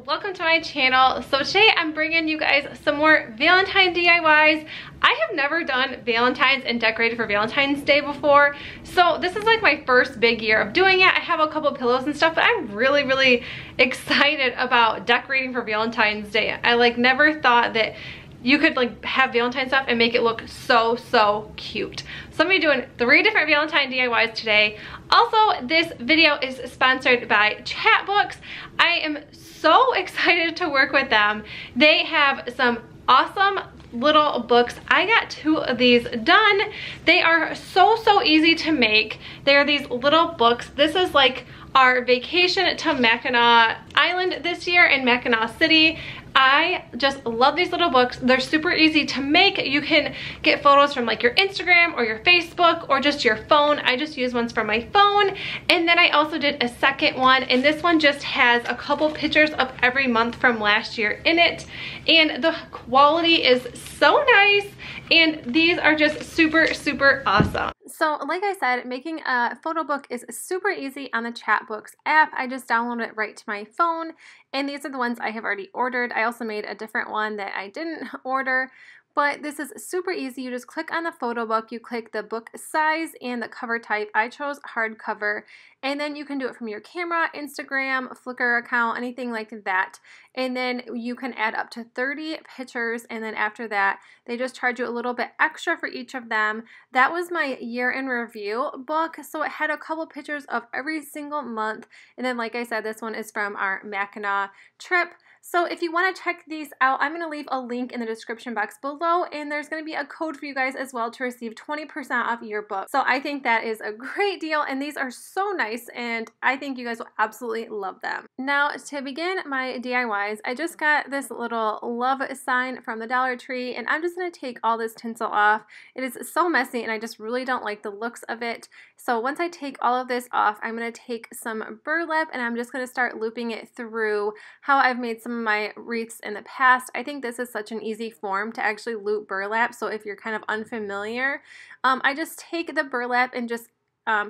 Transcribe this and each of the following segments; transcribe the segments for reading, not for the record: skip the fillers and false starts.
welcome to my channel. So today I'm bringing you guys some more Valentine DIYs. I have never done Valentine's and decorated for Valentine's Day before, so this is like my first big year of doing it. I have a couple pillows and stuff, but I'm really excited about decorating for Valentine's Day. I never thought that you could have Valentine stuff and make it look so cute. So I'm gonna be doing 3 different Valentine DIYs today. Also, this video is sponsored by Chatbooks. I am so excited to work with them. They have some awesome little books. I got 2 of these done. They are so easy to make. They are these little books. This is like our vacation to Mackinac Island this year in Mackinac City. I just love these little books. They're super easy to make. You can get photos from like your Instagram or your Facebook or just your phone. I just use ones from my phone. And then I also did a second one, and this one just has a couple pictures of every month from last year in it. And the quality is so nice, and these are just super awesome. So like I said, making a photo book is super easy on the Chatbooks app. I just downloaded it right to my phone, and these are the ones I have already ordered. I also made a different one that I didn't order, but this is super easy. You just click on the photo book, you click the book size and the cover type. I chose hardcover, and then you can do it from your camera, Instagram, Flickr account, anything like that. And then you can add up to 30 pictures, and then after that, they just charge you a little bit extra for each of them. That was my year in review book, so it had a couple pictures of every single month. And then like I said, this one is from our Mackinac trip. So if you want to check these out, I'm going to leave a link in the description box below, and there's going to be a code for you guys as well to receive 20% off your book. So I think that is a great deal, and these are so nice, and I think you guys will absolutely love them. Now to begin my DIYs, I just got this little love sign from the Dollar Tree, and I'm just going to take all this tinsel off. It is so messy, and I just really don't like the looks of it. So once I take all of this off, I'm going to take some burlap, and I'm just going to start looping it through how I've made some of my wreaths in the past. I think this is such an easy form to actually loop burlap, so if you're kind of unfamiliar, I just take the burlap and just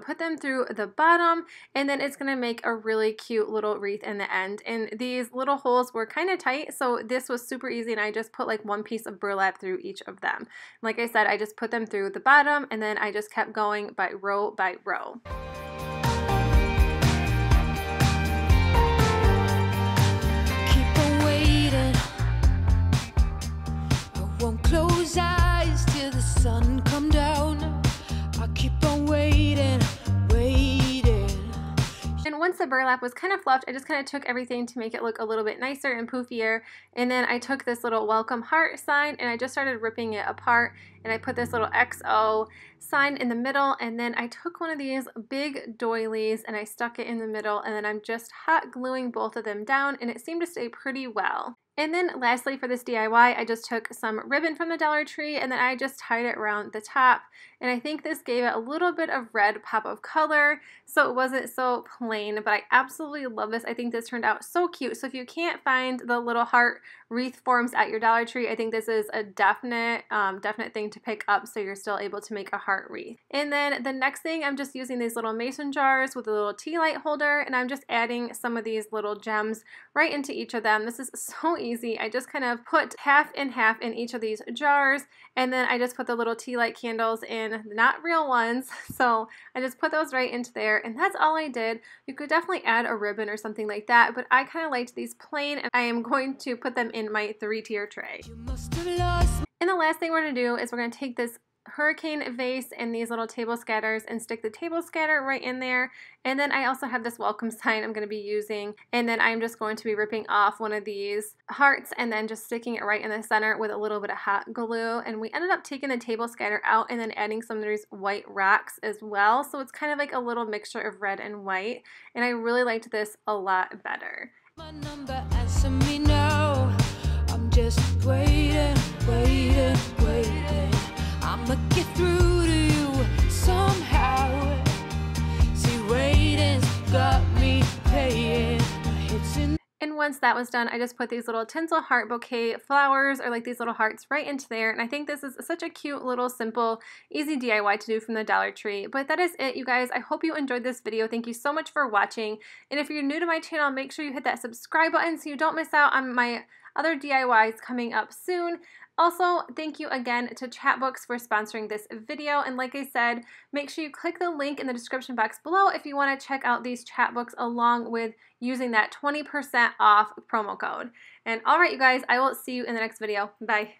put them through the bottom, and then it's going to make a really cute little wreath in the end. And these little holes were kind of tight, so this was super easy, and I just put like 1 piece of burlap through each of them. Like I said, I just put them through the bottom, and then I just kept going by row by row. Close eyes till the sun come down. I keep on waiting. And once the burlap was kind of fluffed, I just kind of took everything to make it look a little bit nicer and poofier. And then I took this little welcome heart sign, and I just started ripping it apart, and I put this little XO sign in the middle, and then I took one of these big doilies and I stuck it in the middle, and then I'm just hot gluing both of them down, and it seemed to stay pretty well. And then lastly for this DIY, I just took some ribbon from the Dollar Tree, and then I just tied it around the top. And I think this gave it a little bit of red pop of color, so it wasn't so plain, but I absolutely love this. I think this turned out so cute. So if you can't find the little heart wreath forms at your Dollar Tree, I think this is a definite thing to pick up, so you're still able to make a heart wreath. And then the next thing, I'm just using these little mason jars with a little tea light holder, and I'm just adding some of these little gems right into each of them. This is so easy. I just kind of put half and half in each of these jars, and then I just put the little tea light candles in, not real ones, so I just put those right into there, and that's all I did. You could definitely add a ribbon or something like that, but I kind of liked these plain, and I am going to put them in my 3-tier tray. And the last thing we're going to do is we're going to take this hurricane vase and these little table scatters and stick the table scatter right in there. And then I also have this welcome sign I'm going to be using, and then I'm just going to be ripping off one of these hearts and then just sticking it right in the center with a little bit of hot glue. And we ended up taking the table scatter out and then adding some of these white rocks as well, so it's kind of like a little mixture of red and white, and I really liked this a lot better. My number, answer me now. I'm just waiting. I'ma get through to you somehow. See, waiting's got me paying my hits in. And once that was done, I just put these little tinsel heart bouquet flowers, or like these little hearts, right into there. And I think this is such a cute little simple easy DIY to do from the Dollar Tree. But that is it, you guys. I hope you enjoyed this video. Thank you so much for watching. And if you're new to my channel, make sure you hit that subscribe button so you don't miss out on my other DIYs coming up soon. Also, thank you again to Chatbooks for sponsoring this video. And like I said, make sure you click the link in the description box below if you want to check out these Chatbooks along with using that 20% off promo code. And all right, you guys, I will see you in the next video. Bye.